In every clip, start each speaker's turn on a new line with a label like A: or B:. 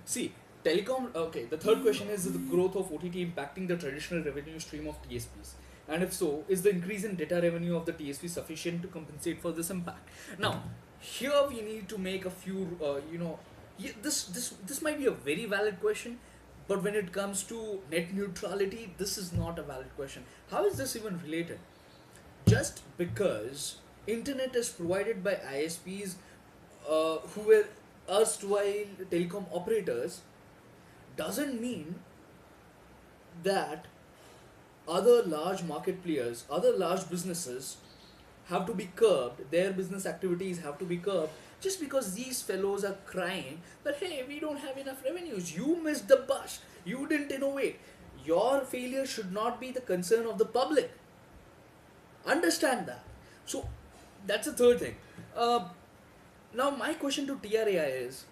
A: See, telecom. Okay, the third question is the growth of OTT impacting the traditional revenue stream of TSPs, and if so, is the increase in data revenue of the TSP sufficient to compensate for this impact? Now, here we need to make a few. This might be a very valid question, but when it comes to net neutrality, this is not a valid question. How is this even related? Just because internet is provided by ISPs who were erstwhile telecom operators doesn't mean that other large market players, other large businesses have to be curbed, their business activities have to be curbed just because these fellows are crying that hey, we don't have enough revenues, you missed the bus, you didn't innovate. Your failure should not be the concern of the public. Understand that. So that's the third thing. Now, my question to TRAI is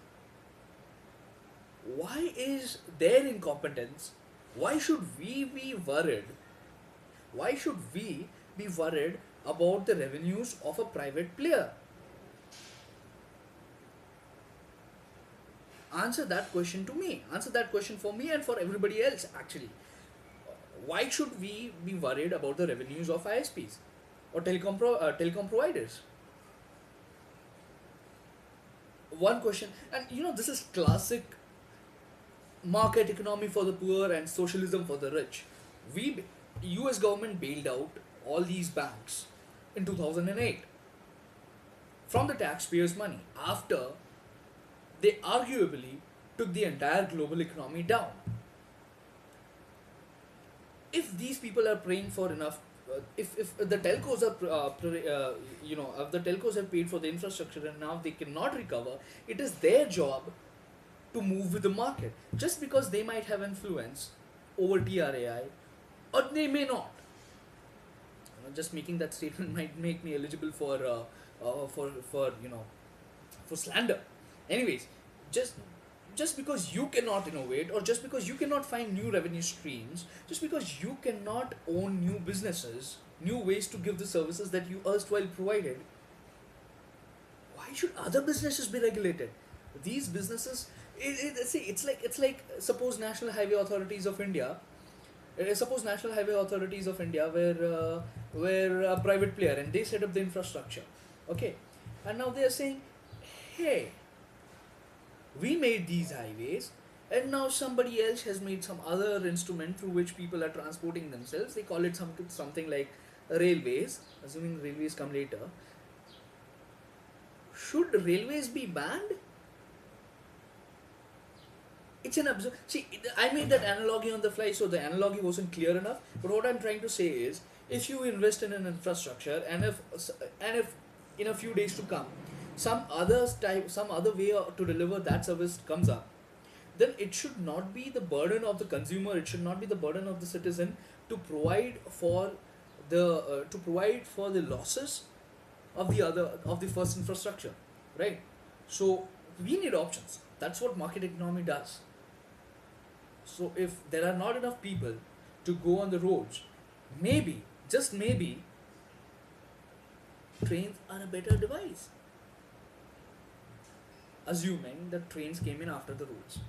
A: why is their incompetence? Why should we be worried? Why should we be worried about the revenues of a private player? Answer that question to me. Answer that question for me and for everybody else, actually. Why should we be worried about the revenues of ISPs or telecom providers? One question, and this is classic market economy for the poor and socialism for the rich. We US government bailed out all these banks in 2008 from the taxpayers' money after they arguably took the entire global economy down. If these people are praying for enough, if the telcos are, if the telcos have paid for the infrastructure and now they cannot recover, it is their job to move with the market. Just because they might have influence over TRAI, or they may not. Just making that statement might make me eligible for slander. Anyways, just just because you cannot innovate, or just because you cannot find new revenue streams, just because you cannot own new businesses, new ways to give the services that you erstwhile provided, why should other businesses be regulated? These businesses, see, it's like suppose National Highway Authorities of India. Suppose National Highway Authorities of India were a private player and they set up the infrastructure, okay, and now they are saying, hey, we made these highways, and now somebody else has made some other instrument through which people are transporting themselves. They call it something like railways, assuming railways come later. Should railways be banned? It's an absurd. See, I made that analogy on the fly, so the analogy wasn't clear enough. But what I'm trying to say is, if you invest in an infrastructure, and if in a few days to come, some other way to deliver that service comes up, then it should not be the burden of the consumer. It should not be the burden of the citizen to provide for the losses of the first infrastructure, right? So we need options. That's what market economy does. So if there are not enough people to go on the roads, maybe, just maybe, trains are a better device. Assuming that trains came in after the roads.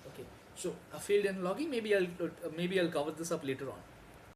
A: Okay. So a failed analogy. Maybe I'll cover this up later on.